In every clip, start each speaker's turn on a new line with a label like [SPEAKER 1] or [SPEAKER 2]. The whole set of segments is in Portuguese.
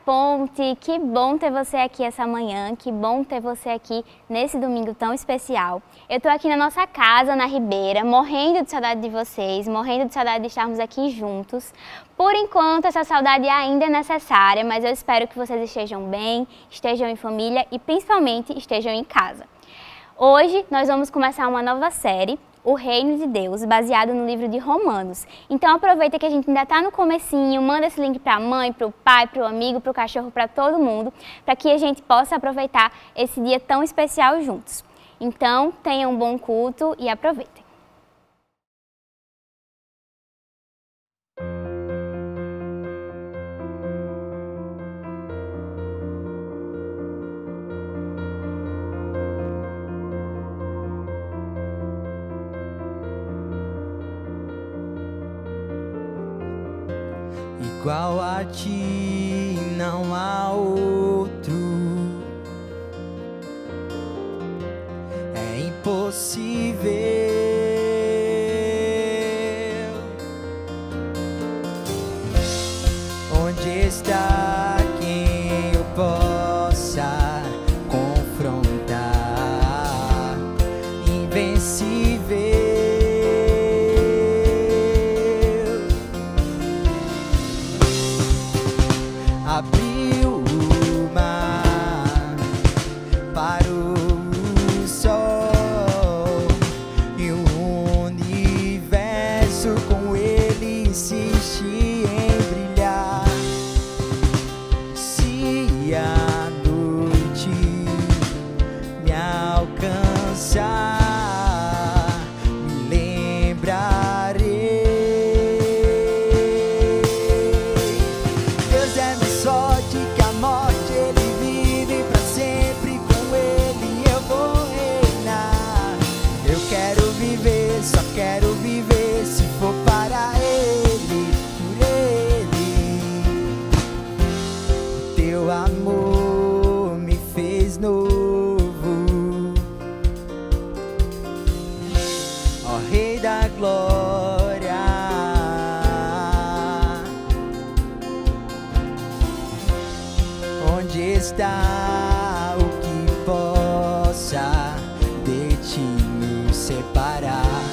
[SPEAKER 1] Ponte, que bom ter você aqui essa manhã, que bom ter você aqui nesse domingo tão especial. Eu tô aqui na nossa casa, na Ribeira, morrendo de saudade de vocês, morrendo de saudade de estarmos aqui juntos. Por enquanto, essa saudade ainda é necessária, mas eu espero que vocês estejam bem, estejam em família e principalmente estejam em casa. Hoje nós vamos começar uma nova série, O Reino de Deus, baseado no livro de Romanos. Então aproveita que a gente ainda está no comecinho, manda esse link para a mãe, para o pai, para o amigo, para o cachorro, para todo mundo, para que a gente possa aproveitar esse dia tão especial juntos. Então tenham um bom culto e aproveitem.
[SPEAKER 2] Igual a ti não há outro, é impossível. Onde está quem eu possa confrontar? Invencível. Abriu o mar, parou o sol e o universo com ele insiste em brilhar. Se a noite me alcançar, me lembrarei. Deus é minha sorte, que a morte ele vive pra sempre. Com ele eu vou reinar. Eu quero viver, só quero viver se for para ele, por ele. O teu amor me fez novo, ó Rei da glória. Onde está o que possa de ti nos separar?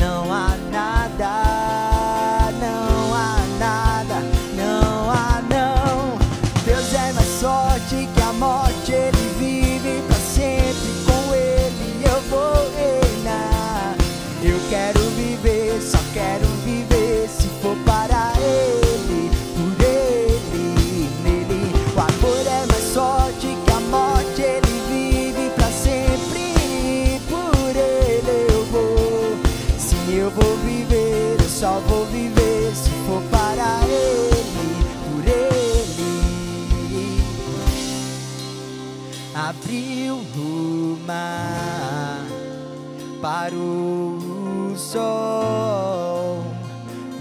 [SPEAKER 2] Não há nada, não há nada, não há não. Deus é mais sorte, que a morte ele vive pra sempre. Com ele eu vou reinar. Eu quero viver, só quero viver se for para ele, por ele, nele. O amor é mais sorte, que a morte ele vive pra sempre. Por ele eu vou. Se eu vou viver, eu só vou viver se for para ele, por ele. Abriu o mar, parou o sol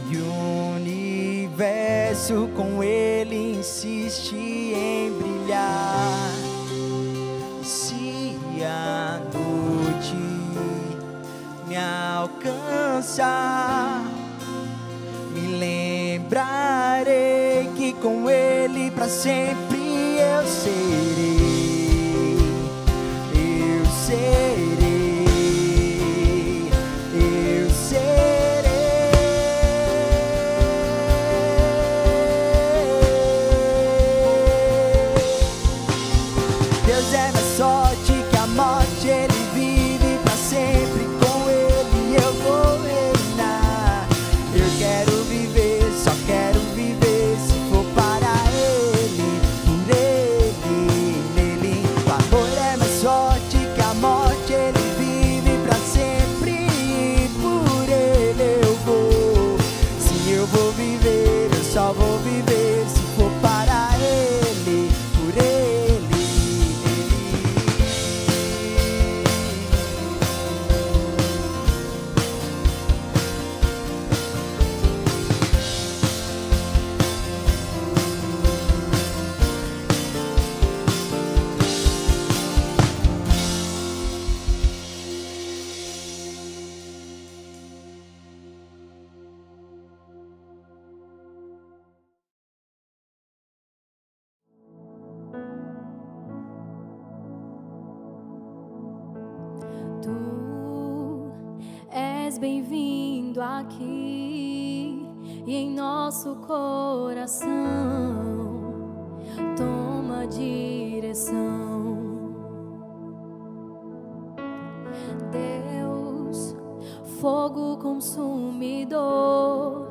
[SPEAKER 2] e o universo com ele insiste em brilhar. Se a noite me alcançar, me lembrarei que com ele pra sempre eu serei, eu serei, eu serei. Deus é minha sorte, que a morte ele vive pra sempre. Com ele eu vou reinar. Eu quero viver, só quero viver se for para ele, por ele,
[SPEAKER 3] és bem-vindo aqui e em nosso coração. Toma direção, Deus, fogo consumidor,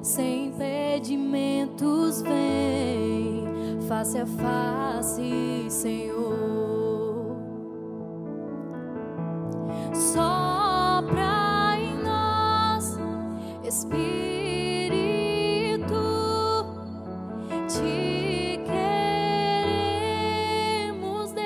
[SPEAKER 3] sem impedimentos vem, face a face, Senhor. Sopra em nós, Espírito, te queremos, Deus.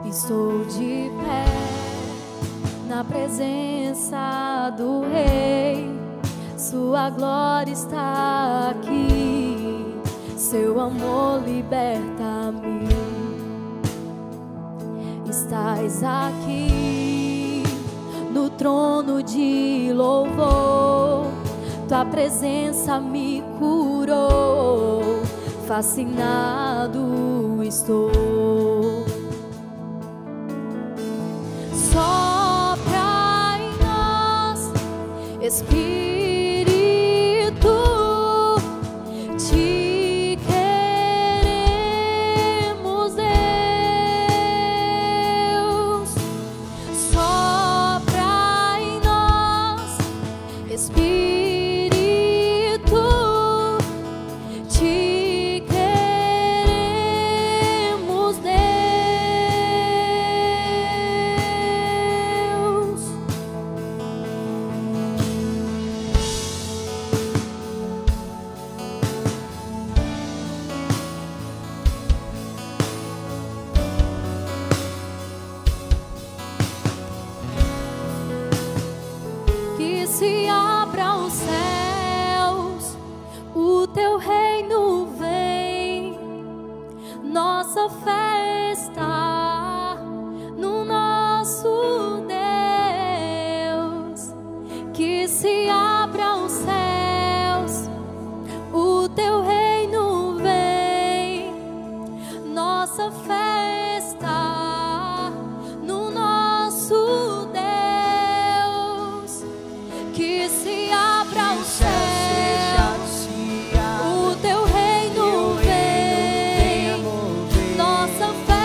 [SPEAKER 3] Estou de pé na presença do Rei, sua glória está aqui, seu amor liberta-me. Estás aqui no trono de louvor, tua presença me curou, fascinado estou. Sopra em nós, Espírito, te queremos, Deus. Sopra em nós, Espírito, te queremos, Deus. Que se abram os céus, o teu reino vem, nossa fé está no nosso Deus. Que se abram os céus, o teu reino vem, nossa fé está no nosso Deus. Que se abra o céu, o teu reino vem, nossa fé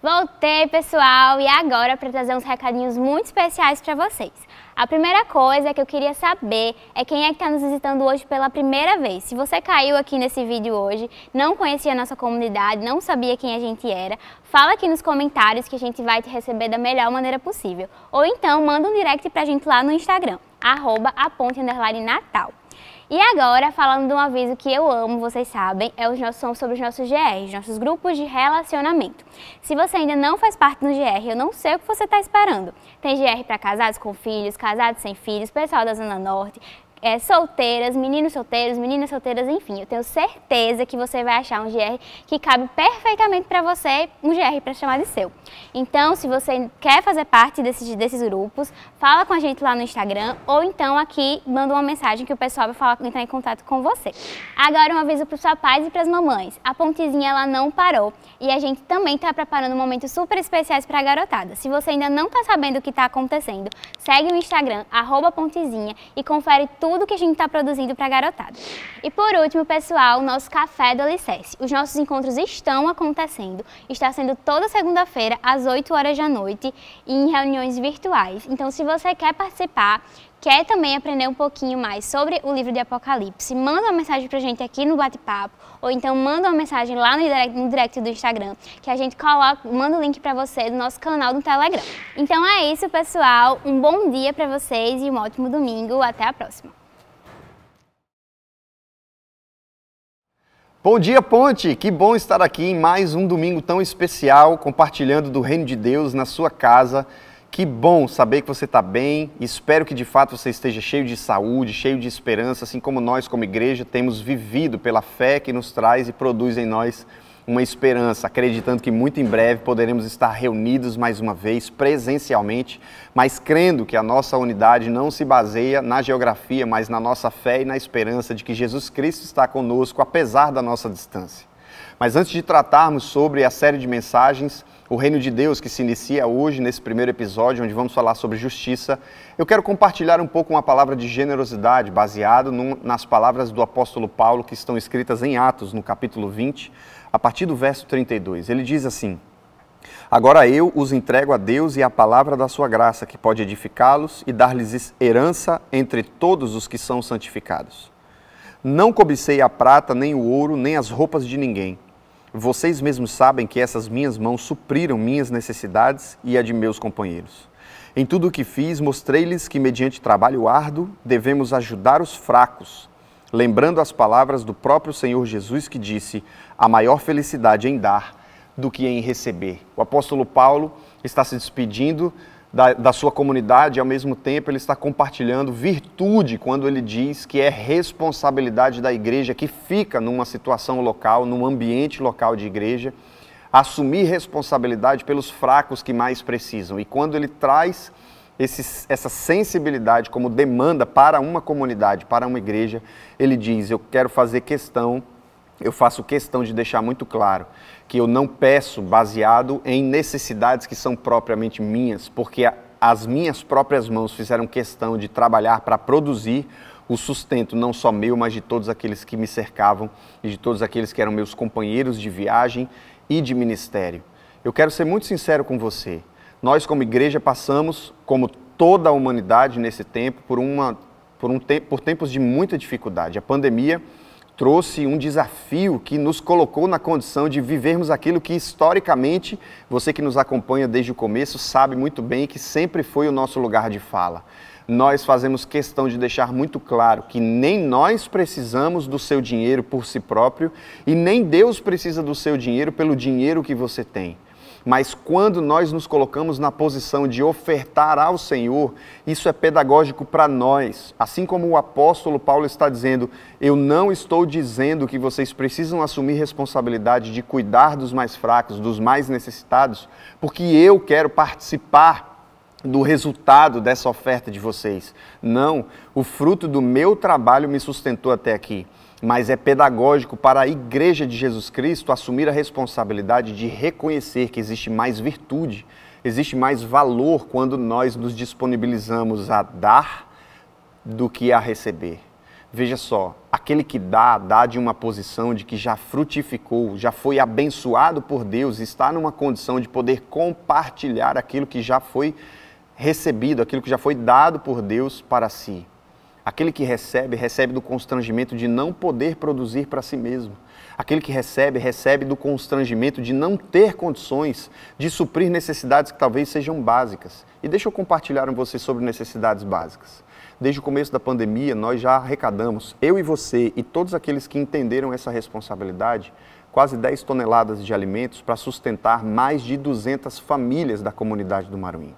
[SPEAKER 1] Voltei, pessoal, e agora para trazer uns recadinhos muito especiais para vocês. A primeira coisa que eu queria saber é quem é que está nos visitando hoje pela primeira vez. Se você caiu aqui nesse vídeo hoje, não conhecia a nossa comunidade, não sabia quem a gente era, fala aqui nos comentários que a gente vai te receber da melhor maneira possível. Ou então manda um direct pra gente lá no Instagram, @aponte_natal. E agora, falando de um aviso que eu amo, vocês sabem, são sobre os nossos GRs, nossos grupos de relacionamento. Se você ainda não faz parte do GR, eu não sei o que você está esperando. Tem GR para casados com filhos, casados sem filhos, pessoal da Zona Norte, solteiras, meninas solteiras, enfim. Eu tenho certeza que você vai achar um GR que cabe perfeitamente para você, um GR para chamar de seu. Então, se você quer fazer parte desses grupos, fala com a gente lá no Instagram ou então aqui manda uma mensagem que o pessoal vai entrar em contato com você. Agora um aviso para os papais e para as mamães. A Pontezinha ela não parou e a gente também está preparando momentos super especiais para a garotada. Se você ainda não está sabendo o que está acontecendo, segue o Instagram, @Pontezinha e confere tudo que a gente está produzindo para a garotada. E por último, pessoal, o nosso Café do Alicerce. Os nossos encontros estão acontecendo, está sendo toda segunda-feira às 8 horas da noite em reuniões virtuais. Então, se você quer participar, quer também aprender um pouquinho mais sobre o livro de Apocalipse, manda uma mensagem pra gente aqui no bate-papo, ou então manda uma mensagem lá no direct do Instagram, que a gente manda o link pra você do nosso canal do Telegram. Então é isso, pessoal. Um bom dia pra vocês e um ótimo domingo. Até a próxima.
[SPEAKER 4] Bom dia, Ponte! Que bom estar aqui em mais um domingo tão especial, compartilhando do Reino de Deus na sua casa. Que bom saber que você está bem. Espero que de fato você esteja cheio de saúde, cheio de esperança, assim como nós como igreja temos vivido pela fé que nos traz e produz em nós uma esperança, acreditando que muito em breve poderemos estar reunidos mais uma vez presencialmente, mas crendo que a nossa unidade não se baseia na geografia, mas na nossa fé e na esperança de que Jesus Cristo está conosco apesar da nossa distância. Mas antes de tratarmos sobre a série de mensagens, o Reino de Deus, que se inicia hoje nesse primeiro episódio, onde vamos falar sobre justiça, eu quero compartilhar um pouco uma palavra de generosidade, baseado nas palavras do apóstolo Paulo, que estão escritas em Atos, no capítulo 20, a partir do verso 32. Ele diz assim: "Agora eu os entrego a Deus e à palavra da sua graça, que pode edificá-los e dar-lhes herança entre todos os que são santificados. Não cobicei a prata, nem o ouro, nem as roupas de ninguém. Vocês mesmos sabem que essas minhas mãos supriram minhas necessidades e a de meus companheiros. Em tudo o que fiz, mostrei-lhes que, mediante trabalho árduo, devemos ajudar os fracos, lembrando as palavras do próprio Senhor Jesus, que disse: a maior felicidade em dar do que em receber." O apóstolo Paulo está se despedindo da sua comunidade, e ao mesmo tempo ele está compartilhando virtude quando ele diz que é responsabilidade da igreja que fica numa situação local, num ambiente local de igreja, assumir responsabilidade pelos fracos que mais precisam. E quando ele traz essa sensibilidade como demanda para uma comunidade, para uma igreja, ele diz: eu faço questão de deixar muito claro que eu não peço baseado em necessidades que são propriamente minhas, porque as minhas próprias mãos fizeram questão de trabalhar para produzir o sustento, não só meu, mas de todos aqueles que me cercavam e de todos aqueles que eram meus companheiros de viagem e de ministério. Eu quero ser muito sincero com você. Nós, como igreja, passamos, como toda a humanidade nesse tempo, por tempos de muita dificuldade. A pandemia trouxe um desafio que nos colocou na condição de vivermos aquilo que historicamente, você que nos acompanha desde o começo sabe muito bem que sempre foi o nosso lugar de fala. Nós fazemos questão de deixar muito claro que nem nós precisamos do seu dinheiro por si próprio e nem Deus precisa do seu dinheiro pelo dinheiro que você tem. Mas quando nós nos colocamos na posição de ofertar ao Senhor, isso é pedagógico para nós. Assim como o apóstolo Paulo está dizendo: eu não estou dizendo que vocês precisam assumir responsabilidade de cuidar dos mais fracos, dos mais necessitados, porque eu quero participar do resultado dessa oferta de vocês. Não, o fruto do meu trabalho me sustentou até aqui. Mas é pedagógico para a Igreja de Jesus Cristo assumir a responsabilidade de reconhecer que existe mais virtude, existe mais valor quando nós nos disponibilizamos a dar do que a receber. Veja só, a Aquele que dá de uma posição de que já frutificou, já foi abençoado por Deus, está numa condição de poder compartilhar aquilo que já foi recebido, aquilo que já foi dado por Deus para si. Aquele que recebe, recebe do constrangimento de não poder produzir para si mesmo. Aquele que recebe, recebe do constrangimento de não ter condições de suprir necessidades que talvez sejam básicas. E deixa eu compartilhar com você sobre necessidades básicas. Desde o começo da pandemia, nós já arrecadamos, eu e você e todos aqueles que entenderam essa responsabilidade, quase 10 toneladas de alimentos para sustentar mais de 200 famílias da comunidade do Maruim.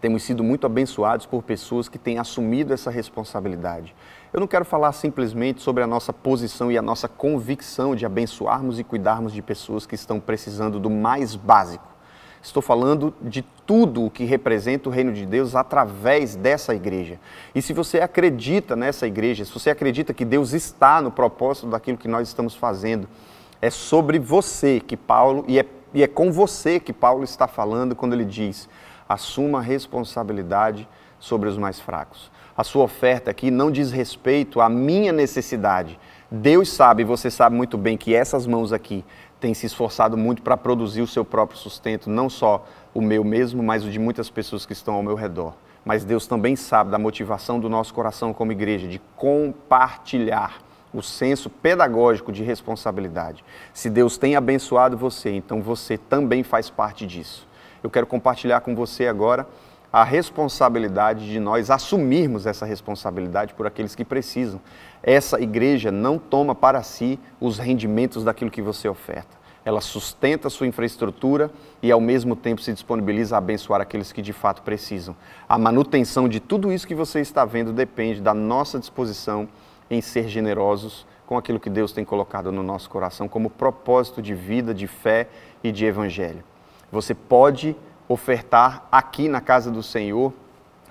[SPEAKER 4] Temos sido muito abençoados por pessoas que têm assumido essa responsabilidade. Eu não quero falar simplesmente sobre a nossa posição e a nossa convicção de abençoarmos e cuidarmos de pessoas que estão precisando do mais básico. Estou falando de tudo o que representa o reino de Deus através dessa igreja. E se você acredita nessa igreja, se você acredita que Deus está no propósito daquilo que nós estamos fazendo, é sobre você que Paulo, e é com você que Paulo está falando quando ele diz: assuma a responsabilidade sobre os mais fracos. A sua oferta aqui não diz respeito à minha necessidade. Deus sabe, você sabe muito bem que essas mãos aqui têm se esforçado muito para produzir o seu próprio sustento, não só o meu mesmo, mas o de muitas pessoas que estão ao meu redor. Mas Deus também sabe da motivação do nosso coração como igreja, de compartilhar o senso pedagógico de responsabilidade. Se Deus tem abençoado você, então você também faz parte disso. Eu quero compartilhar com você agora a responsabilidade de nós assumirmos essa responsabilidade por aqueles que precisam. Essa igreja não toma para si os rendimentos daquilo que você oferta. Ela sustenta a sua infraestrutura e ao mesmo tempo se disponibiliza a abençoar aqueles que de fato precisam. A manutenção de tudo isso que você está vendo depende da nossa disposição em ser generosos com aquilo que Deus tem colocado no nosso coração como propósito de vida, de fé e de evangelho. Você pode ofertar aqui na casa do Senhor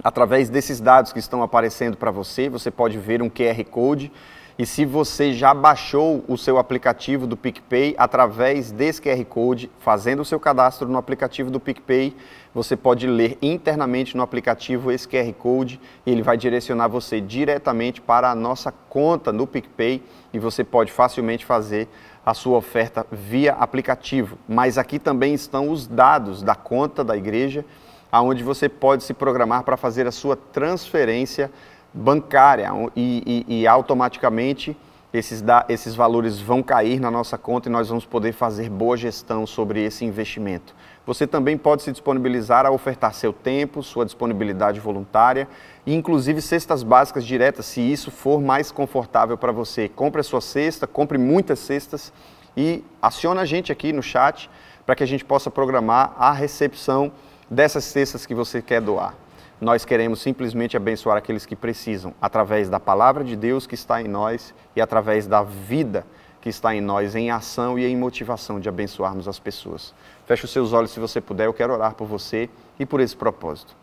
[SPEAKER 4] através desses dados que estão aparecendo para você. Você pode ver um QR Code e se você já baixou o seu aplicativo do PicPay, através desse QR Code, fazendo o seu cadastro no aplicativo do PicPay, você pode ler internamente no aplicativo esse QR Code e ele vai direcionar você diretamente para a nossa conta no PicPay e você pode facilmente fazer a sua oferta via aplicativo. Mas aqui também estão os dados da conta da igreja, onde você pode se programar para fazer a sua transferência bancária e automaticamente esses valores vão cair na nossa conta e nós vamos poder fazer boa gestão sobre esse investimento. Você também pode se disponibilizar a ofertar seu tempo, sua disponibilidade voluntária e inclusive cestas básicas diretas, se isso for mais confortável para você. Compre a sua cesta, compre muitas cestas e aciona a gente aqui no chat para que a gente possa programar a recepção dessas cestas que você quer doar. Nós queremos simplesmente abençoar aqueles que precisam, através da palavra de Deus que está em nós e através da vida que está em nós, em ação e em motivação de abençoarmos as pessoas. Feche os seus olhos se você puder, eu quero orar por você e por esse propósito.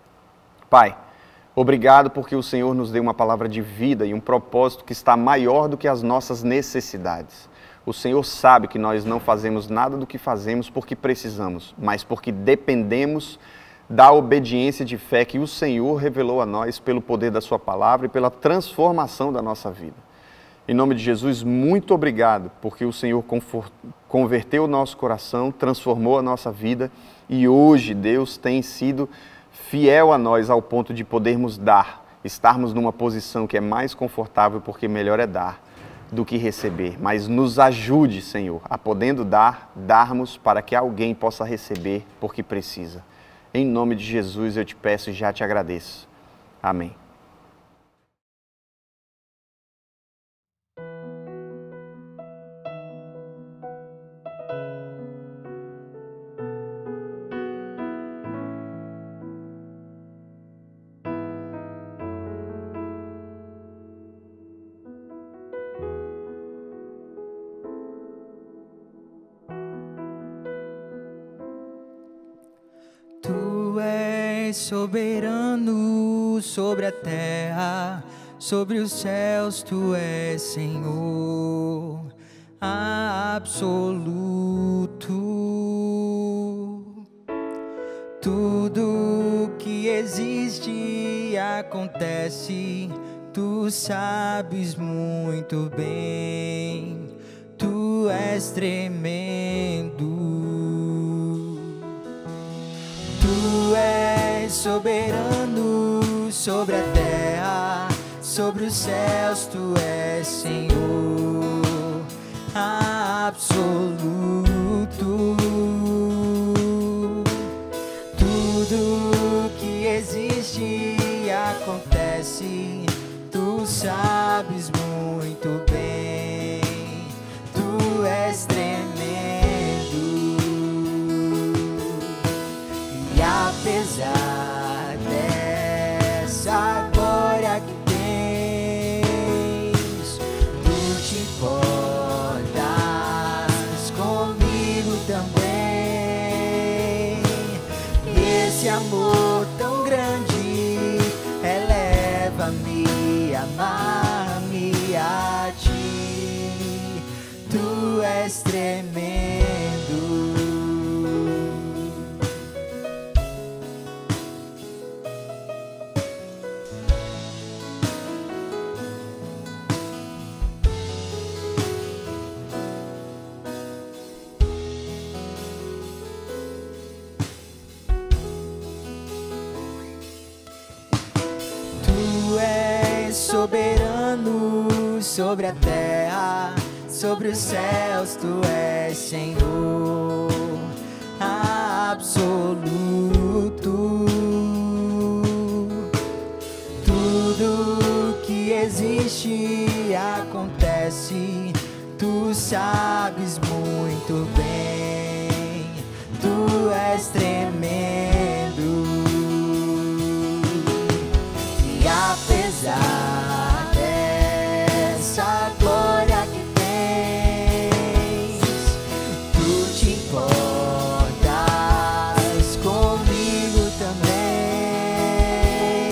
[SPEAKER 4] Pai, obrigado porque o Senhor nos deu uma palavra de vida e um propósito que está maior do que as nossas necessidades. O Senhor sabe que nós não fazemos nada do que fazemos porque precisamos, mas porque dependemos da obediência de fé que o Senhor revelou a nós pelo poder da sua palavra e pela transformação da nossa vida. Em nome de Jesus, muito obrigado, porque o Senhor converteu o nosso coração, transformou a nossa vida e hoje Deus tem sido fiel a nós ao ponto de podermos dar, estarmos numa posição que é mais confortável porque melhor é dar do que receber. Mas nos ajude, Senhor, a podendo darmos para que alguém possa receber porque precisa. Em nome de Jesus eu te peço e já te agradeço. Amém.
[SPEAKER 2] Soberano sobre a terra, sobre os céus, tu és Senhor absoluto. Tudo que existe acontece tu sabes muito bem, tu és tremendo. Tu és soberano sobre a terra, sobre os céus, tu és Senhor absoluto. Tudo que existe e acontece, tu sabes muito bem, tu és tremendo. E apesar dessa glória que tens, tu te importas comigo também. Esse amor tão grande eleva-me, amar-me a ti, tu és tremendo. Soberano sobre a terra, sobre os céus, tu és Senhor absoluto. Tudo que existe e acontece, tu sabes muito bem, tu és tremendo. E apesar dessa glória que tens, tu te importas comigo também.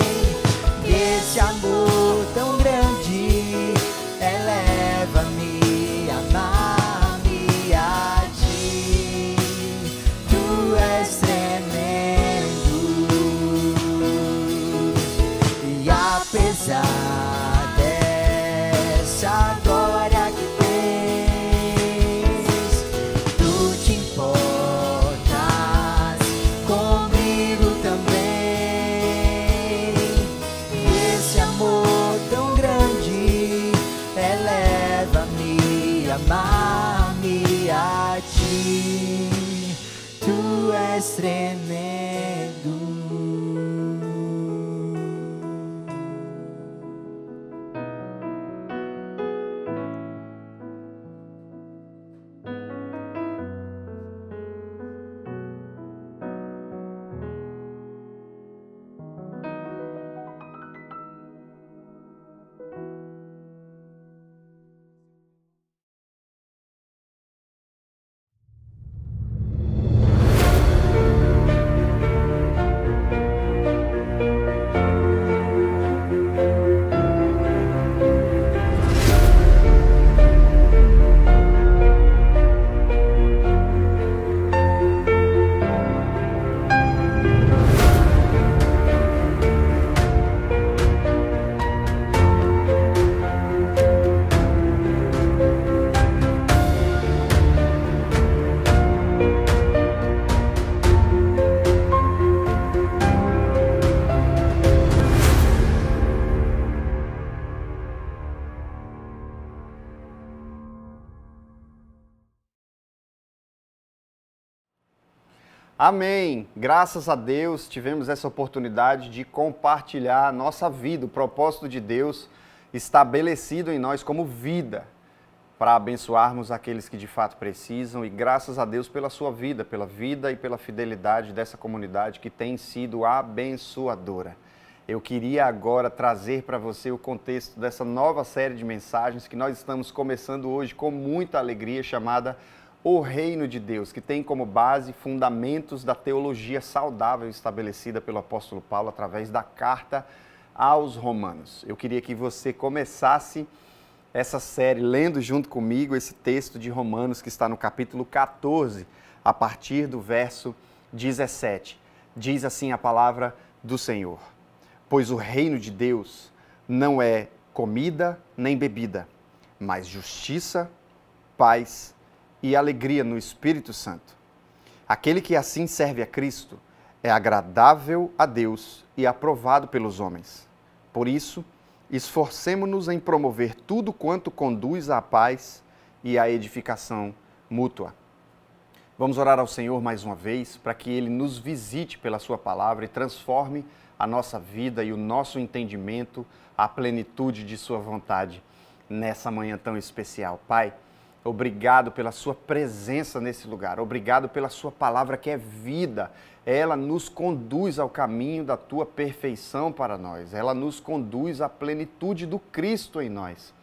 [SPEAKER 2] Esse amor tão grande eleva-me, amar-me a ti, tu és tremendo. E apesar dessa glória que tens, tu te importas comigo também. Esse amor tão grande eleva-me, amar-me a ti, tu és tremendo.
[SPEAKER 4] Amém! Graças a Deus tivemos essa oportunidade de compartilhar a nossa vida, o propósito de Deus estabelecido em nós como vida, para abençoarmos aqueles que de fato precisam, e graças a Deus pela sua vida, pela vida e pela fidelidade dessa comunidade que tem sido abençoadora. Eu queria agora trazer para você o contexto dessa nova série de mensagens que nós estamos começando hoje com muita alegria, chamada O Reino de Deus, que tem como base fundamentos da teologia saudável estabelecida pelo apóstolo Paulo através da carta aos Romanos. Eu queria que você começasse essa série lendo junto comigo esse texto de Romanos que está no capítulo 14, a partir do verso 17. Diz assim a palavra do Senhor: pois o reino de Deus não é comida nem bebida, mas justiça, paz e alegria no Espírito Santo. Aquele que assim serve a Cristo é agradável a Deus e aprovado pelos homens. Por isso, esforcemo-nos em promover tudo quanto conduz à paz e à edificação mútua. Vamos orar ao Senhor mais uma vez para que Ele nos visite pela Sua palavra e transforme a nossa vida e o nosso entendimento à plenitude de Sua vontade nessa manhã tão especial. Pai, obrigado pela Sua presença nesse lugar, obrigado pela Sua palavra que é vida. Ela nos conduz ao caminho da Tua perfeição para nós, ela nos conduz à plenitude do Cristo em nós.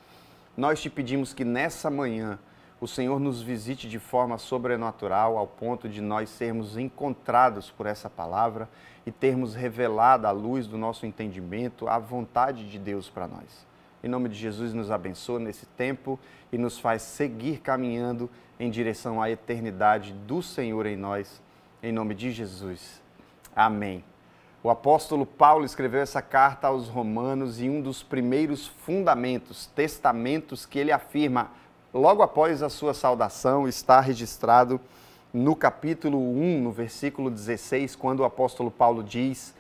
[SPEAKER 4] Nós te pedimos que nessa manhã o Senhor nos visite de forma sobrenatural ao ponto de nós sermos encontrados por essa palavra e termos revelado à luz do nosso entendimento a vontade de Deus para nós. Em nome de Jesus, nos abençoa nesse tempo e nos faz seguir caminhando em direção à eternidade do Senhor em nós. Em nome de Jesus. Amém. O apóstolo Paulo escreveu essa carta aos Romanos e um dos primeiros fundamentos, testamentos que ele afirma logo após a sua saudação está registrado no capítulo 1, no versículo 16, quando o apóstolo Paulo diz: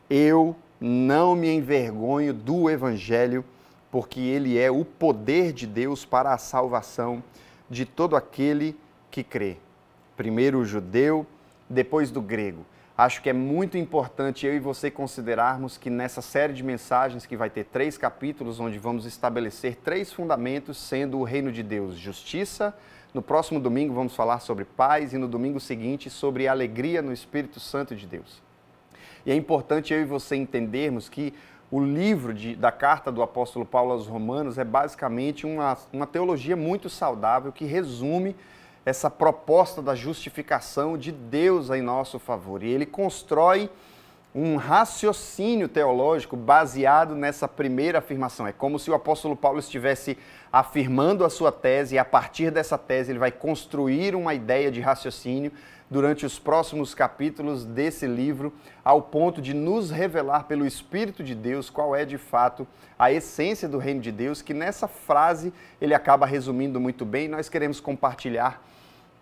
[SPEAKER 4] eu não me envergonho do Evangelho, porque ele é o poder de Deus para a salvação de todo aquele que crê. Primeiro o judeu, depois do grego. Acho que é muito importante eu e você considerarmos que nessa série de mensagens, que vai ter 3 capítulos, onde vamos estabelecer 3 fundamentos, sendo o reino de Deus, justiça. No próximo domingo vamos falar sobre paz e no domingo seguinte sobre alegria no Espírito Santo de Deus. E é importante eu e você entendermos que o livro da carta do apóstolo Paulo aos Romanos é basicamente uma teologia muito saudável que resume essa proposta da justificação de Deus em nosso favor. E ele constrói um raciocínio teológico baseado nessa primeira afirmação. É como se o apóstolo Paulo estivesse afirmando a sua tese e a partir dessa tese ele vai construir uma ideia de raciocínio durante os próximos capítulos desse livro, ao ponto de nos revelar pelo Espírito de Deus qual é de fato a essência do reino de Deus, que nessa frase ele acaba resumindo muito bem. Nós queremos compartilhar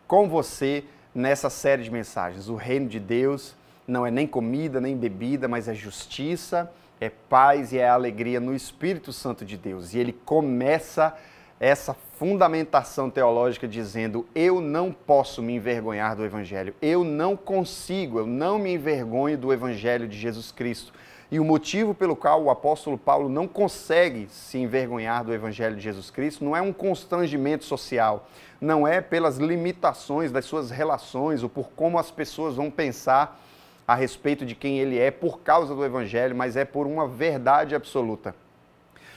[SPEAKER 4] com você nessa série de mensagens. O reino de Deus não é nem comida, nem bebida, mas é justiça, é paz e é alegria no Espírito Santo de Deus. E ele começa essa fundamentação teológica dizendo: eu não posso me envergonhar do Evangelho, eu não consigo, eu não me envergonho do Evangelho de Jesus Cristo. E o motivo pelo qual o apóstolo Paulo não consegue se envergonhar do Evangelho de Jesus Cristo não é um constrangimento social, não é pelas limitações das suas relações ou por como as pessoas vão pensar a respeito de quem ele é por causa do Evangelho, mas é por uma verdade absoluta.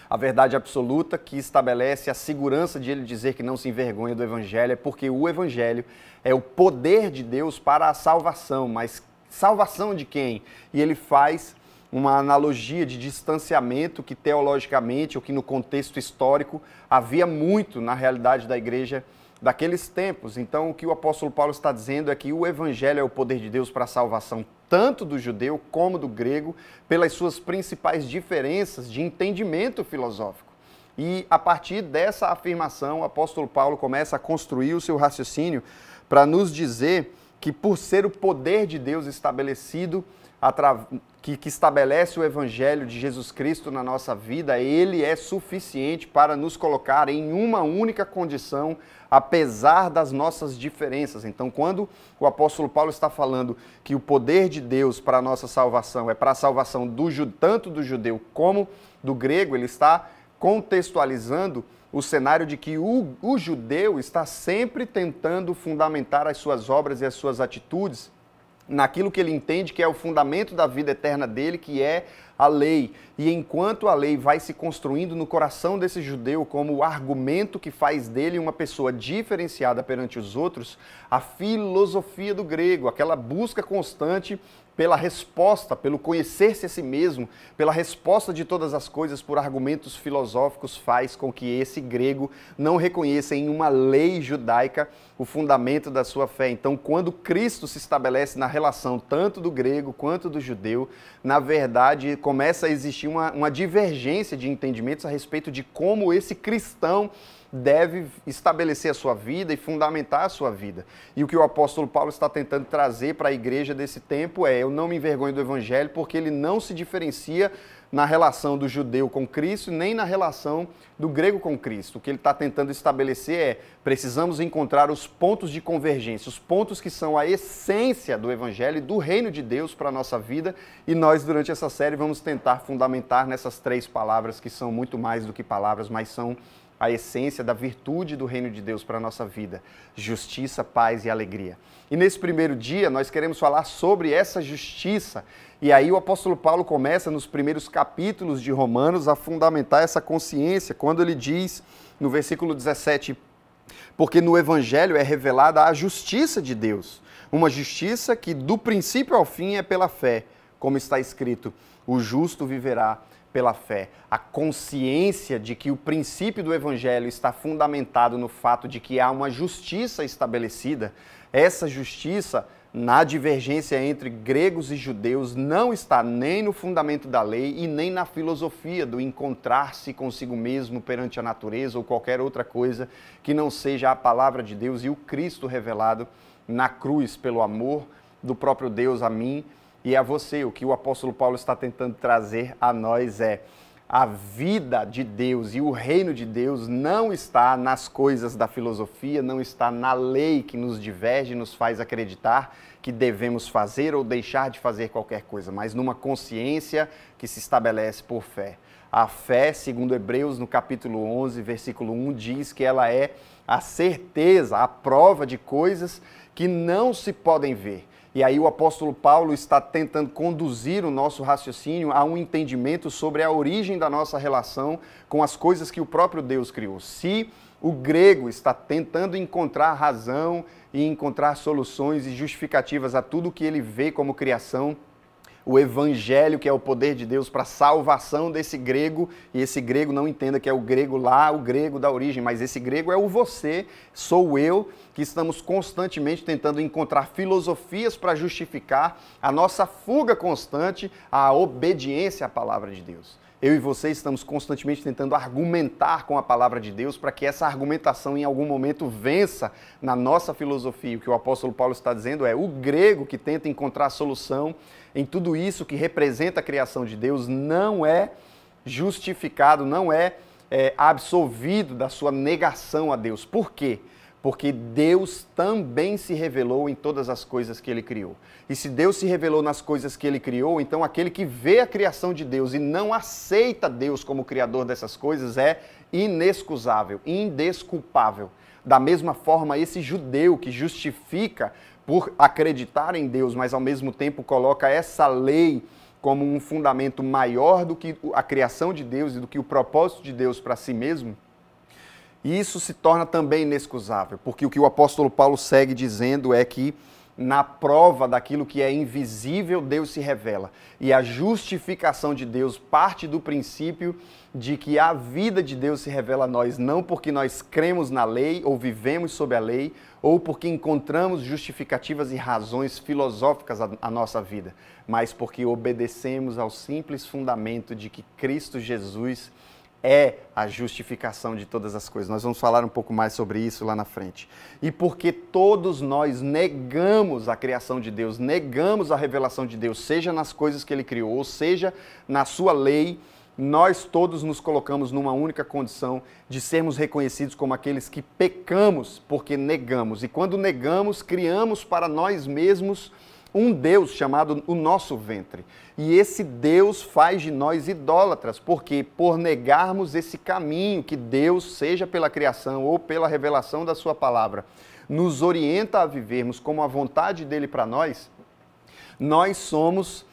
[SPEAKER 4] A verdade absoluta que estabelece a segurança de ele dizer que não se envergonha do Evangelho é porque o Evangelho é o poder de Deus para a salvação, mas salvação de quem? E ele faz uma analogia de distanciamento que teologicamente, ou que no contexto histórico, havia muito na realidade da igreja daqueles tempos. Então o que o apóstolo Paulo está dizendo é que o Evangelho é o poder de Deus para a salvação tanto do judeu como do grego, pelas suas principais diferenças de entendimento filosófico. E a partir dessa afirmação, o apóstolo Paulo começa a construir o seu raciocínio para nos dizer que, por ser o poder de Deus estabelecido, que estabelece o Evangelho de Jesus Cristo na nossa vida, ele é suficiente para nos colocar em uma única condição, apesar das nossas diferenças. Então, quando o apóstolo Paulo está falando que o poder de Deus para a nossa salvação é para a salvação tanto do judeu como do grego, ele está contextualizando o cenário de que o judeu está sempre tentando fundamentar as suas obras e as suas atitudes naquilo que ele entende que é o fundamento da vida eterna dele, que é a lei. E enquanto a lei vai se construindo no coração desse judeu como o argumento que faz dele uma pessoa diferenciada perante os outros, a filosofia do grego, aquela busca constante pela resposta, pelo conhecer-se a si mesmo, pela resposta de todas as coisas por argumentos filosóficos, faz com que esse grego não reconheça em uma lei judaica o fundamento da sua fé. Então, quando Cristo se estabelece na relação tanto do grego quanto do judeu, na verdade, começa a existir uma divergência de entendimentos a respeito de como esse cristão deve estabelecer a sua vida e fundamentar a sua vida. E o que o apóstolo Paulo está tentando trazer para a igreja desse tempo é: eu não me envergonho do evangelho, porque ele não se diferencia na relação do judeu com Cristo, nem na relação do grego com Cristo. O que ele está tentando estabelecer é: precisamos encontrar os pontos de convergência, os pontos que são a essência do evangelho e do reino de Deus para a nossa vida, e nós, durante essa série, vamos tentar fundamentar nessas 3 palavras, que são muito mais do que palavras, mas são a essência da virtude do reino de Deus para a nossa vida: justiça, paz e alegria. E nesse primeiro dia nós queremos falar sobre essa justiça, e aí o apóstolo Paulo começa nos primeiros capítulos de Romanos a fundamentar essa consciência, quando ele diz no versículo 17: porque no evangelho é revelada a justiça de Deus, uma justiça que do princípio ao fim é pela fé, como está escrito: o justo viverá pela fé. A consciência de que o princípio do evangelho está fundamentado no fato de que há uma justiça estabelecida. Essa justiça, na divergência entre gregos e judeus, não está nem no fundamento da lei e nem na filosofia do encontrar-se consigo mesmo perante a natureza ou qualquer outra coisa que não seja a palavra de Deus e o Cristo revelado na cruz pelo amor do próprio Deus a mim e a você. O que o apóstolo Paulo está tentando trazer a nós é: a vida de Deus e o reino de Deus não está nas coisas da filosofia, não está na lei que nos diverge, nos faz acreditar que devemos fazer ou deixar de fazer qualquer coisa, mas numa consciência que se estabelece por fé. A fé, segundo Hebreus, no capítulo 11, versículo 1, diz que ela é a certeza, a prova de coisas que não se podem ver. E aí o apóstolo Paulo está tentando conduzir o nosso raciocínio a um entendimento sobre a origem da nossa relação com as coisas que o próprio Deus criou. Se o grego está tentando encontrar razão e encontrar soluções e justificativas a tudo que ele vê como criação, o evangelho, que é o poder de Deus para a salvação desse grego, e esse grego não entenda que é o grego lá, o grego da origem, mas esse grego é o você, sou eu, que estamos constantemente tentando encontrar filosofias para justificar a nossa fuga constante à obediência à palavra de Deus. Eu e você estamos constantemente tentando argumentar com a palavra de Deus para que essa argumentação em algum momento vença na nossa filosofia. O que o apóstolo Paulo está dizendo é: o grego que tenta encontrar a solução em tudo isso que representa a criação de Deus não é justificado, não é absolvido da sua negação a Deus. Por quê? Porque Deus também se revelou em todas as coisas que Ele criou. E se Deus se revelou nas coisas que Ele criou, então aquele que vê a criação de Deus e não aceita Deus como Criador dessas coisas é inexcusável, indesculpável. Da mesma forma, esse judeu que justifica por acreditar em Deus, mas ao mesmo tempo coloca essa lei como um fundamento maior do que a criação de Deus e do que o propósito de Deus para si mesmo, e isso se torna também inexcusável, porque o que o apóstolo Paulo segue dizendo é que na prova daquilo que é invisível, Deus se revela. E a justificação de Deus parte do princípio de que a vida de Deus se revela a nós, não porque nós cremos na lei ou vivemos sob a lei, ou porque encontramos justificativas e razões filosóficas à nossa vida, mas porque obedecemos ao simples fundamento de que Cristo Jesus é a justificação de todas as coisas. Nós vamos falar um pouco mais sobre isso lá na frente. E porque todos nós negamos a criação de Deus, negamos a revelação de Deus, seja nas coisas que Ele criou, ou seja na sua lei, nós todos nos colocamos numa única condição de sermos reconhecidos como aqueles que pecamos porque negamos. E quando negamos, criamos para nós mesmos um Deus chamado o nosso ventre. E esse Deus faz de nós idólatras, porque por negarmos esse caminho que Deus, seja pela criação ou pela revelação da sua palavra, nos orienta a vivermos como a vontade dele para nós, nós somos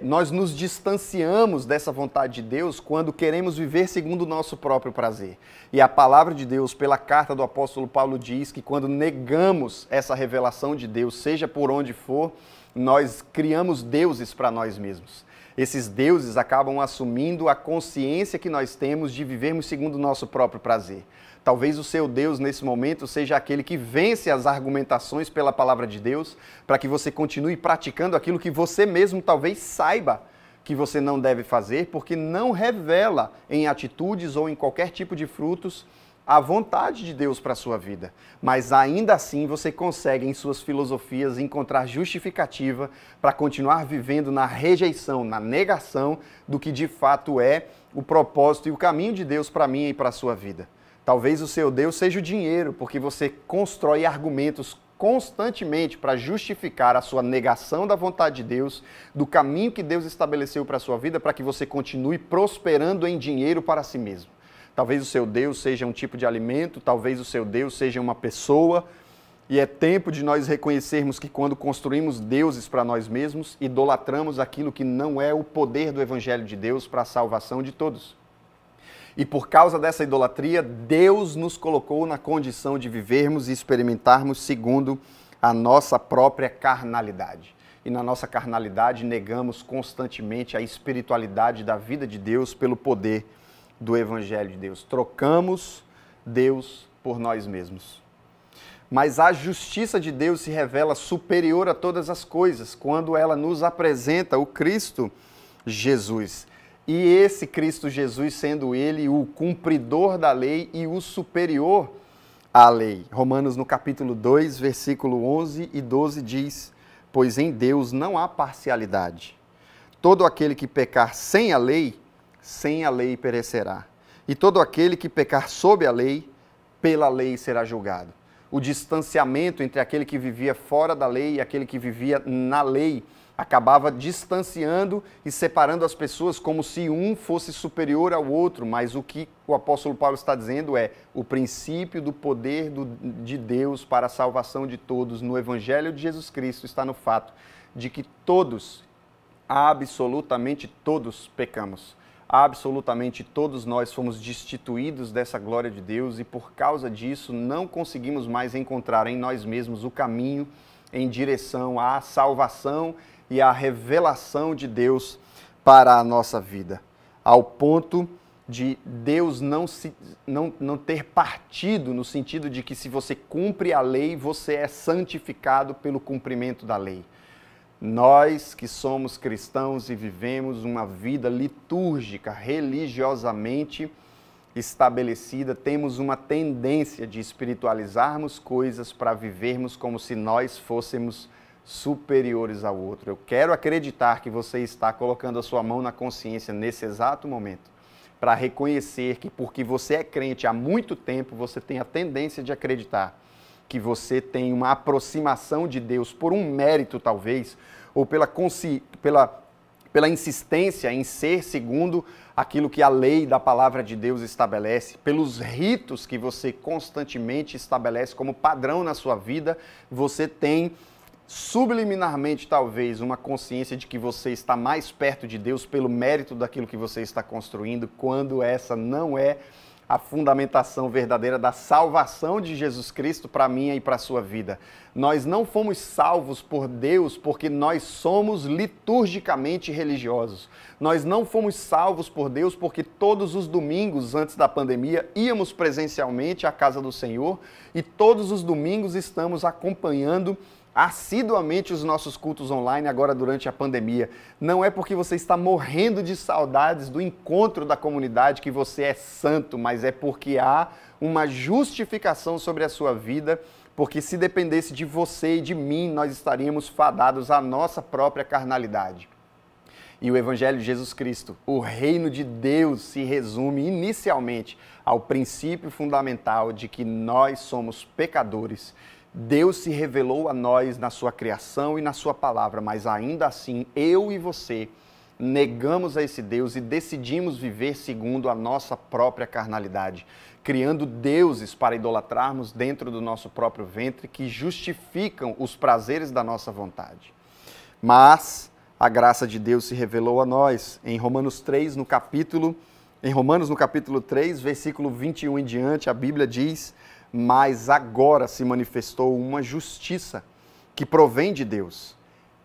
[SPEAKER 4] nós nos distanciamos dessa vontade de Deus quando queremos viver segundo o nosso próprio prazer. E a palavra de Deus, pela carta do apóstolo Paulo, diz que quando negamos essa revelação de Deus, seja por onde for, nós criamos deuses para nós mesmos. Esses deuses acabam assumindo a consciência que nós temos de vivermos segundo o nosso próprio prazer. Talvez o seu Deus, nesse momento, seja aquele que vence as argumentações pela palavra de Deus, para que você continue praticando aquilo que você mesmo talvez saiba que você não deve fazer, porque não revela em atitudes ou em qualquer tipo de frutos a vontade de Deus para a sua vida. Mas ainda assim você consegue, em suas filosofias, encontrar justificativa para continuar vivendo na rejeição, na negação do que de fato é o propósito e o caminho de Deus para mim e para a sua vida. Talvez o seu Deus seja o dinheiro, porque você constrói argumentos constantemente para justificar a sua negação da vontade de Deus, do caminho que Deus estabeleceu para a sua vida, para que você continue prosperando em dinheiro para si mesmo. Talvez o seu Deus seja um tipo de alimento, talvez o seu Deus seja uma pessoa, e é tempo de nós reconhecermos que quando construímos deuses para nós mesmos, idolatramos aquilo que não é o poder do Evangelho de Deus para a salvação de todos. E por causa dessa idolatria, Deus nos colocou na condição de vivermos e experimentarmos segundo a nossa própria carnalidade. E na nossa carnalidade negamos constantemente a espiritualidade da vida de Deus pelo poder do Evangelho de Deus. Trocamos Deus por nós mesmos. Mas a justiça de Deus se revela superior a todas as coisas quando ela nos apresenta o Cristo Jesus. E esse Cristo Jesus sendo ele o cumpridor da lei e o superior à lei. Romanos no capítulo 2, versículo 11 e 12 diz: pois em Deus não há parcialidade. Todo aquele que pecar sem a lei perecerá. E todo aquele que pecar sob a lei, pela lei será julgado. O distanciamento entre aquele que vivia fora da lei e aquele que vivia na lei acabava distanciando e separando as pessoas como se um fosse superior ao outro, mas o que o apóstolo Paulo está dizendo é o princípio do poder de Deus para a salvação de todos no Evangelho de Jesus Cristo está no fato de que todos, absolutamente todos pecamos. Absolutamente todos nós fomos destituídos dessa glória de Deus e por causa disso não conseguimos mais encontrar em nós mesmos o caminho em direção à salvação e à revelação de Deus para a nossa vida, ao ponto de Deus não ter partido no sentido de que se você cumpre a lei, você é santificado pelo cumprimento da lei. Nós que somos cristãos e vivemos uma vida litúrgica, religiosamente estabelecida, temos uma tendência de espiritualizarmos coisas para vivermos como se nós fôssemos superiores ao outro. Eu quero acreditar que você está colocando a sua mão na consciência nesse exato momento, para reconhecer que porque você é crente há muito tempo, você tem a tendência de acreditar que você tem uma aproximação de Deus por um mérito talvez, ou pela insistência em ser segundo aquilo que a lei da palavra de Deus estabelece, pelos ritos que você constantemente estabelece como padrão na sua vida, você tem subliminarmente talvez uma consciência de que você está mais perto de Deus pelo mérito daquilo que você está construindo, quando essa não é a fundamentação verdadeira da salvação de Jesus Cristo para a minha e para a sua vida. Nós não fomos salvos por Deus porque nós somos liturgicamente religiosos. Nós não fomos salvos por Deus porque todos os domingos antes da pandemia íamos presencialmente à casa do Senhor e todos os domingos estamos acompanhando assiduamente os nossos cultos online agora durante a pandemia. Não é porque você está morrendo de saudades do encontro da comunidade que você é santo, mas é porque há uma justificação sobre a sua vida, porque se dependesse de você e de mim, nós estaríamos fadados à nossa própria carnalidade. E o Evangelho de Jesus Cristo, o reino de Deus, se resume inicialmente ao princípio fundamental de que nós somos pecadores. Deus se revelou a nós na sua criação e na sua palavra, mas ainda assim, eu e você negamos a esse Deus e decidimos viver segundo a nossa própria carnalidade, criando deuses para idolatrarmos dentro do nosso próprio ventre que justificam os prazeres da nossa vontade. Mas a graça de Deus se revelou a nós. Em Romanos no capítulo 3, versículo 21 em diante, a Bíblia diz: mas agora se manifestou uma justiça que provém de Deus,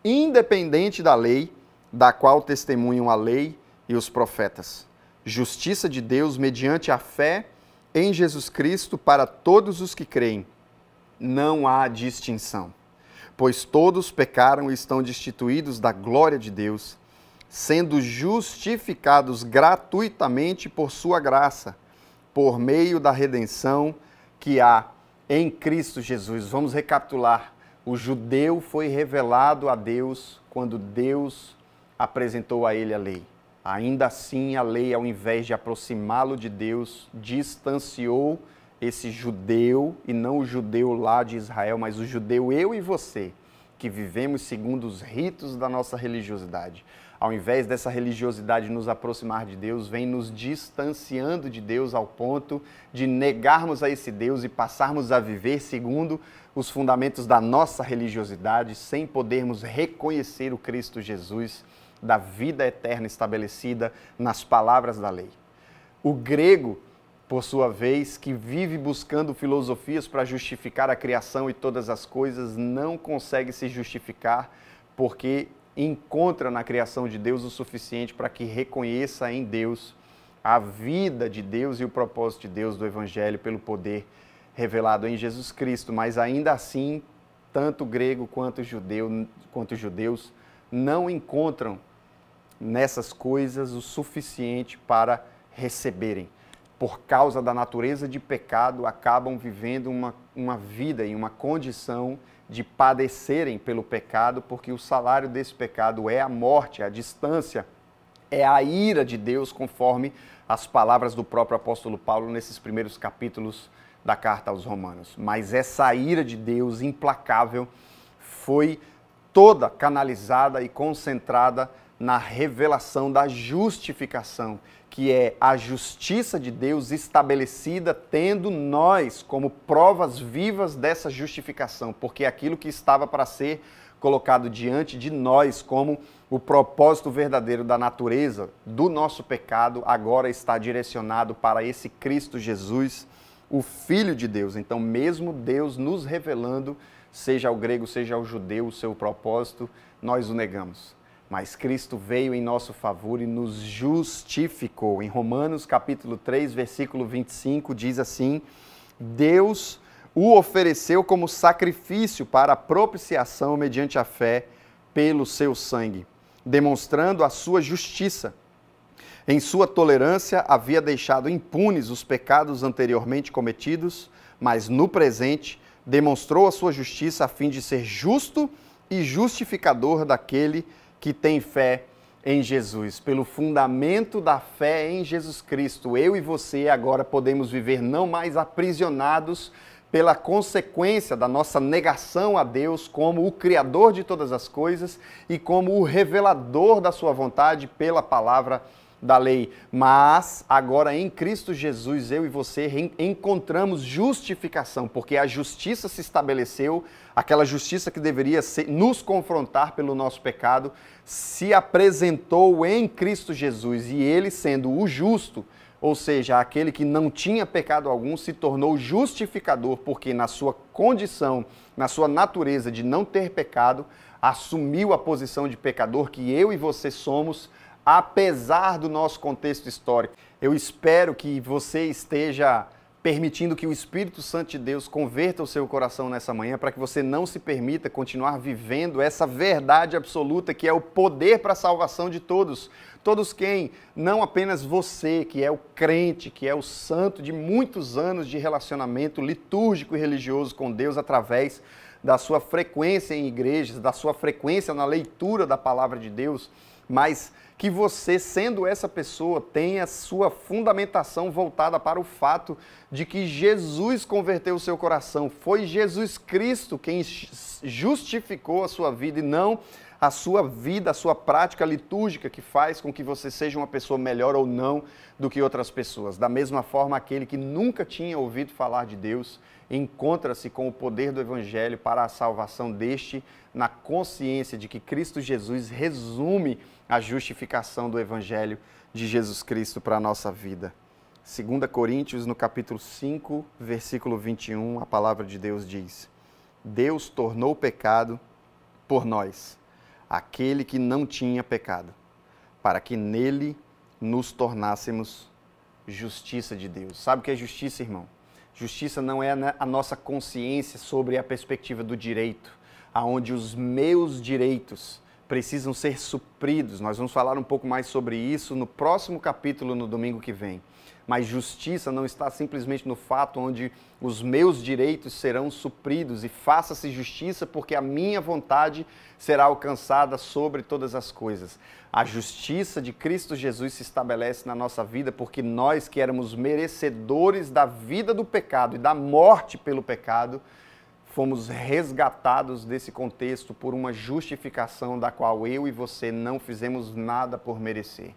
[SPEAKER 4] independente da lei, da qual testemunham a lei e os profetas. Justiça de Deus mediante a fé em Jesus Cristo para todos os que creem. Não há distinção, pois todos pecaram e estão destituídos da glória de Deus, sendo justificados gratuitamente por sua graça, por meio da redenção que há em Cristo Jesus. Vamos recapitular. O judeu foi revelado a Deus quando Deus apresentou a ele a lei. Ainda assim, a lei, ao invés de aproximá-lo de Deus, distanciou esse judeu, e não o judeu lá de Israel, mas o judeu, eu e você, que vivemos segundo os ritos da nossa religiosidade. Ao invés dessa religiosidade nos aproximar de Deus, vem nos distanciando de Deus ao ponto de negarmos a esse Deus e passarmos a viver segundo os fundamentos da nossa religiosidade, sem podermos reconhecer o Cristo Jesus da vida eterna estabelecida nas palavras da lei. O grego, por sua vez, que vive buscando filosofias para justificar a criação e todas as coisas, não consegue se justificar porque encontra na criação de Deus o suficiente para que reconheça em Deus a vida de Deus e o propósito de Deus do Evangelho pelo poder revelado em Jesus Cristo. Mas ainda assim, tanto grego quanto judeus não encontram nessas coisas o suficiente para receberem. Por causa da natureza de pecado, acabam vivendo uma vida e uma condição de padecerem pelo pecado, porque o salário desse pecado é a morte, a distância, é a ira de Deus, conforme as palavras do próprio apóstolo Paulo nesses primeiros capítulos da carta aos Romanos. Mas essa ira de Deus implacável foi toda canalizada e concentrada na revelação da justificação, que é a justiça de Deus estabelecida, tendo nós como provas vivas dessa justificação, porque aquilo que estava para ser colocado diante de nós como o propósito verdadeiro da natureza do nosso pecado, agora está direcionado para esse Cristo Jesus, o Filho de Deus. Então, mesmo Deus nos revelando, seja o grego, seja o judeu, o seu propósito, nós o negamos. Mas Cristo veio em nosso favor e nos justificou. Em Romanos capítulo 3, versículo 25, diz assim: Deus o ofereceu como sacrifício para a propiciação mediante a fé pelo seu sangue, demonstrando a sua justiça. Em sua tolerância havia deixado impunes os pecados anteriormente cometidos, mas no presente demonstrou a sua justiça a fim de ser justo e justificador daquele que tem fé em Jesus. Pelo fundamento da fé em Jesus Cristo, eu e você agora podemos viver não mais aprisionados pela consequência da nossa negação a Deus como o Criador de todas as coisas e como o revelador da sua vontade pela palavra da lei. Mas agora em Cristo Jesus, eu e você encontramos justificação, porque a justiça se estabeleceu, aquela justiça que deveria nos confrontar pelo nosso pecado, se apresentou em Cristo Jesus, e ele, sendo o justo, ou seja, aquele que não tinha pecado algum, se tornou justificador, porque na sua condição, na sua natureza de não ter pecado, assumiu a posição de pecador que eu e você somos, apesar do nosso contexto histórico. Eu espero que você esteja permitindo que o Espírito Santo de Deus converta o seu coração nessa manhã, para que você não se permita continuar vivendo essa verdade absoluta que é o poder para a salvação de todos. Todos quem? Não apenas você, que é o crente, que é o santo de muitos anos de relacionamento litúrgico e religioso com Deus através da sua frequência em igrejas, da sua frequência na leitura da palavra de Deus, mas que você, sendo essa pessoa, tenha sua fundamentação voltada para o fato de que Jesus converteu o seu coração. Foi Jesus Cristo quem justificou a sua vida e não a sua vida, a sua prática litúrgica que faz com que você seja uma pessoa melhor ou não do que outras pessoas. Da mesma forma, aquele que nunca tinha ouvido falar de Deus encontra-se com o poder do Evangelho para a salvação deste, na consciência de que Cristo Jesus resume a justificação do Evangelho de Jesus Cristo para a nossa vida. 2 Coríntios, no capítulo 5, versículo 21, a palavra de Deus diz: Deus tornou pecado por nós, aquele que não tinha pecado, para que nele nos tornássemos justiça de Deus. Sabe o que é justiça, irmão? Justiça não é a nossa consciência sobre a perspectiva do direito, aonde os meus direitos precisam ser supridos. Nós vamos falar um pouco mais sobre isso no próximo capítulo, no domingo que vem. Mas justiça não está simplesmente no fato onde os meus direitos serão supridos e faça-se justiça porque a minha vontade será alcançada sobre todas as coisas. A justiça de Cristo Jesus se estabelece na nossa vida porque nós que éramos merecedores da vida do pecado e da morte pelo pecado, fomos resgatados desse contexto por uma justificação da qual eu e você não fizemos nada por merecer.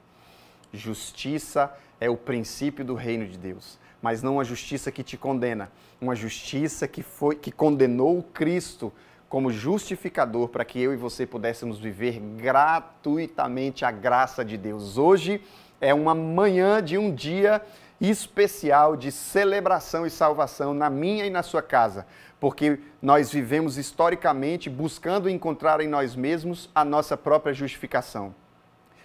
[SPEAKER 4] Justiça é o princípio do reino de Deus, mas não uma justiça que te condena, uma justiça que condenou Cristo como justificador para que eu e você pudéssemos viver gratuitamente a graça de Deus. Hoje é uma manhã de um dia especial de celebração e salvação na minha e na sua casa, porque nós vivemos historicamente buscando encontrar em nós mesmos a nossa própria justificação.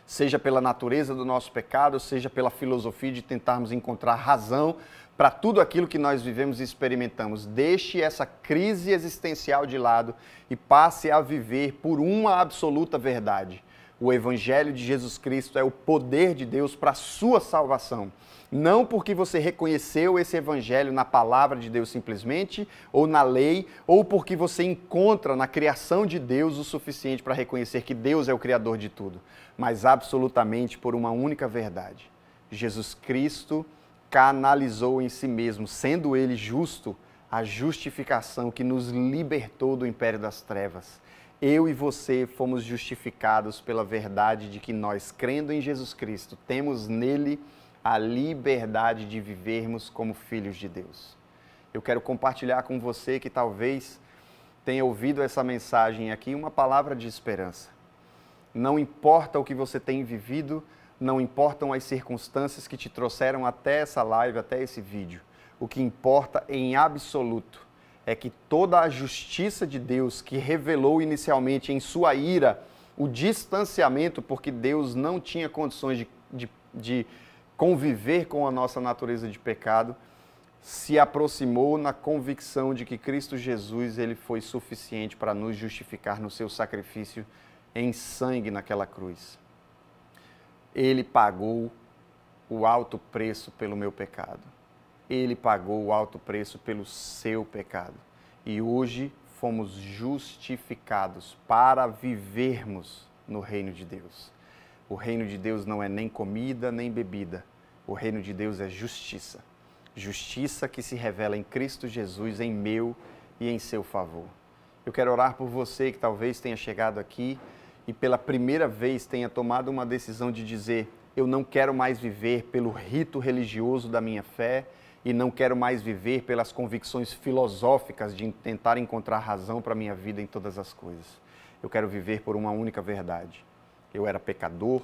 [SPEAKER 4] Seja pela natureza do nosso pecado, seja pela filosofia de tentarmos encontrar razão para tudo aquilo que nós vivemos e experimentamos. Deixe essa crise existencial de lado e passe a viver por uma absoluta verdade. O Evangelho de Jesus Cristo é o poder de Deus para a sua salvação. Não porque você reconheceu esse Evangelho na palavra de Deus simplesmente, ou na lei, ou porque você encontra na criação de Deus o suficiente para reconhecer que Deus é o Criador de tudo, mas absolutamente por uma única verdade. Jesus Cristo canalizou em si mesmo, sendo Ele justo, a justificação que nos libertou do império das trevas. Eu e você fomos justificados pela verdade de que nós, crendo em Jesus Cristo, temos nele a liberdade de vivermos como filhos de Deus. Eu quero compartilhar com você que talvez tenha ouvido essa mensagem aqui, uma palavra de esperança. Não importa o que você tem vivido, não importam as circunstâncias que te trouxeram até essa live, até esse vídeo. O que importa em absoluto é que toda a justiça de Deus que revelou inicialmente em sua ira o distanciamento, porque Deus não tinha condições de conviver com a nossa natureza de pecado, se aproximou na convicção de que Cristo Jesus ele foi suficiente para nos justificar no seu sacrifício em sangue naquela cruz. Ele pagou o alto preço pelo meu pecado. Ele pagou o alto preço pelo seu pecado. E hoje fomos justificados para vivermos no reino de Deus. O reino de Deus não é nem comida, nem bebida. O reino de Deus é justiça. Justiça que se revela em Cristo Jesus, em meu e em seu favor. Eu quero orar por você que talvez tenha chegado aqui e pela primeira vez tenha tomado uma decisão de dizer: eu não quero mais viver pelo rito religioso da minha fé e não quero mais viver pelas convicções filosóficas de tentar encontrar razão para a minha vida em todas as coisas. Eu quero viver por uma única verdade. Eu era pecador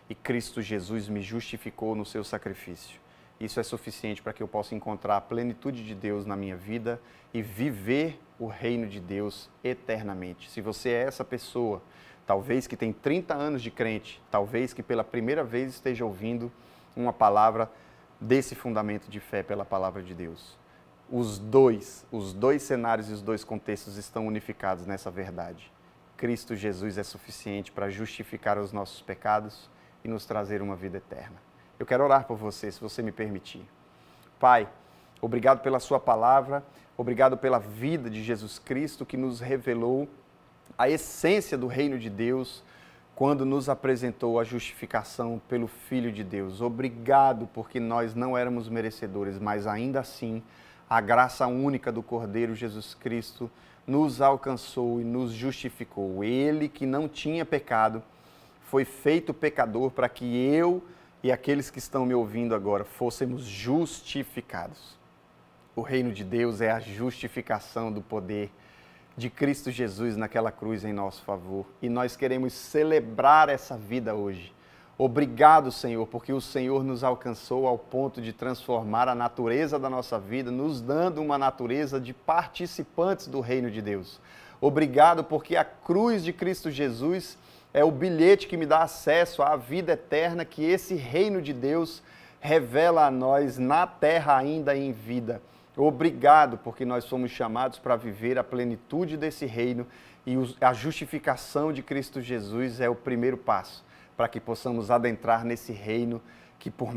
[SPEAKER 4] e Cristo Jesus me justificou no seu sacrifício. Isso é suficiente para que eu possa encontrar a plenitude de Deus na minha vida e viver o reino de Deus eternamente. Se você é essa pessoa, talvez que tem 30 anos de crente, talvez que pela primeira vez esteja ouvindo uma palavra desse fundamento de fé pela palavra de Deus. Os dois cenários e os dois contextos estão unificados nessa verdade. Cristo Jesus é suficiente para justificar os nossos pecados e nos trazer uma vida eterna. Eu quero orar por você, se você me permitir. Pai, obrigado pela sua palavra, obrigado pela vida de Jesus Cristo que nos revelou a essência do reino de Deus quando nos apresentou a justificação pelo Filho de Deus. Obrigado porque nós não éramos merecedores, mas ainda assim a graça única do Cordeiro Jesus Cristo nos alcançou e nos justificou. Ele que não tinha pecado foi feito pecador para que eu e aqueles que estão me ouvindo agora fôssemos justificados. O reino de Deus é a justificação do poder de Cristo Jesus naquela cruz em nosso favor. E nós queremos celebrar essa vida hoje. Obrigado, Senhor, porque o Senhor nos alcançou ao ponto de transformar a natureza da nossa vida, nos dando uma natureza de participantes do reino de Deus. Obrigado porque a cruz de Cristo Jesus é o bilhete que me dá acesso à vida eterna que esse reino de Deus revela a nós na terra ainda em vida. Obrigado porque nós somos chamados para viver a plenitude desse reino e a justificação de Cristo Jesus é o primeiro passo para que possamos adentrar nesse reino que por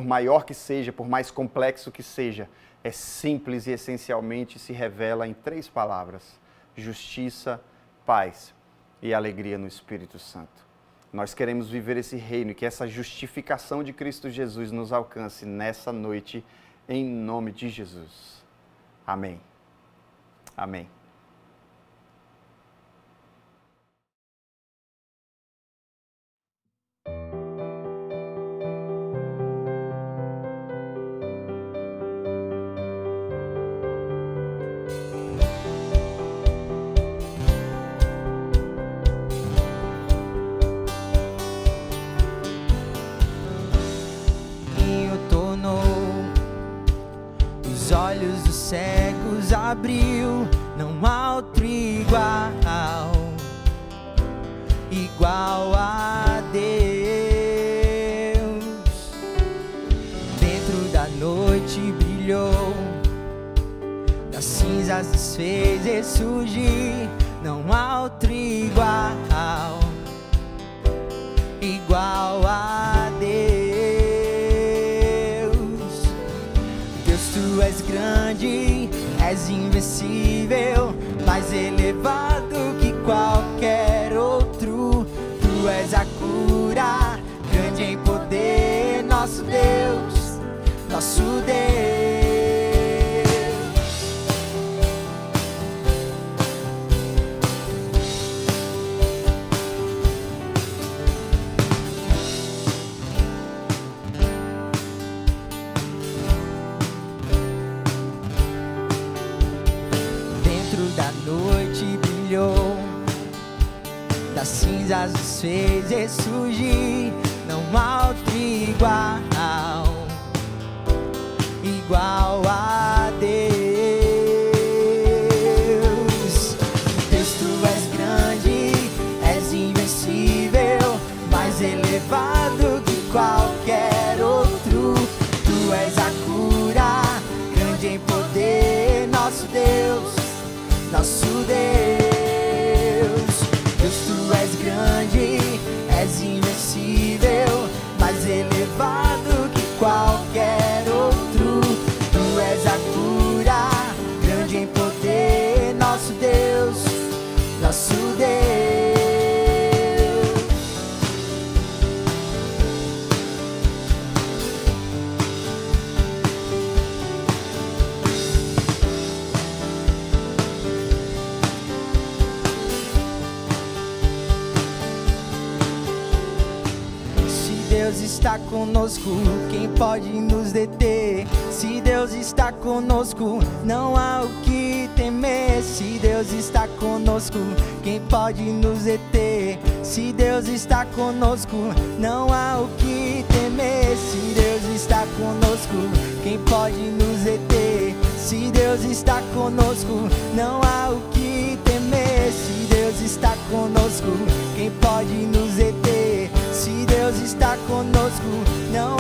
[SPEAKER 4] maior que seja, por mais complexo que seja, é simples e essencialmente se revela em 3 palavras: justiça, paz e alegria no Espírito Santo. Nós queremos viver esse reino e que essa justificação de Cristo Jesus nos alcance nessa noite, em nome de Jesus. Amém. Amém.
[SPEAKER 2] Os olhos dos cegos abriu, não há outro igual a Deus. Dentro da noite brilhou, das cinzas desfez e surgir, não há outro igual a Deus. Tu és grande, és invencível, mais elevado que qualquer outro. Tu és a cura, grande em poder, nosso Deus, nosso Deus. Da noite brilhou, das cinzas desfez e surgir, não há outro igual a Deus. Deus, tu és grande, és invencível, mais elevado que qualquer outro. Tu és a cura, grande em poder, nosso Deus, nosso Deus. Deus, tu és grande, és invencível, mais elevado que qualquer outro. Tu és a cura, grande em poder, nosso Deus, nosso Deus. Deus está conosco, quem pode nos deter? Se Deus está conosco, não há o que temer. Se Deus está conosco, quem pode nos deter? Se Deus está conosco, não há o que temer. Se Deus está conosco, quem pode nos deter? Se Deus está conosco, não há o que temer. Se Deus está conosco, quem pode nos deter? Se Deus está conosco, não